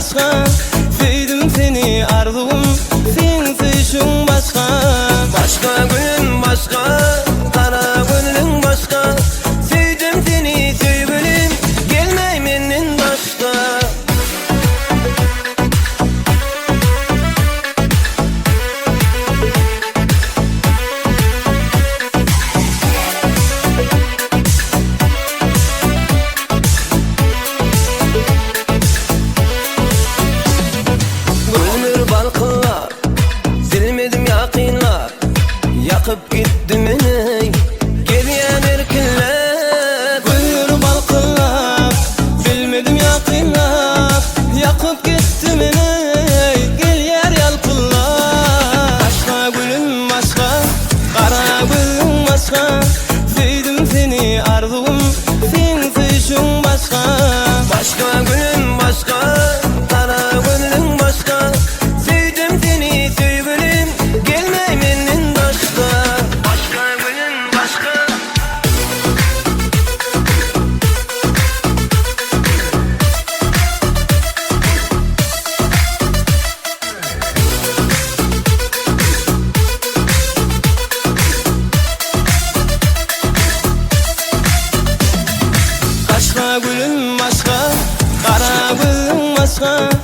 başka. Sevdim seni arzum, sen sevişin başka. Başka gülüm başka, kara gülüm başka. Sevdim seni sevgilim, gelmey menden başka. Gülmür balkınlar, silmedim yakınlar. Yakıp gitti beni geriyen erkinler. Gülür balkınlar, bilmedim yakınlar. Yakıp gitti beni, gel yer yalpınlar. Başka gülüm başka, kara gülüm başka. Sevdim seni arzum, sen sevişin başka. Başka gülüm başka, kara gülüm başka. Sevdim seni sevgilim, gelmey menden başka. Başka gülüm başka. Başka gülüm başka, kara gülüm başka.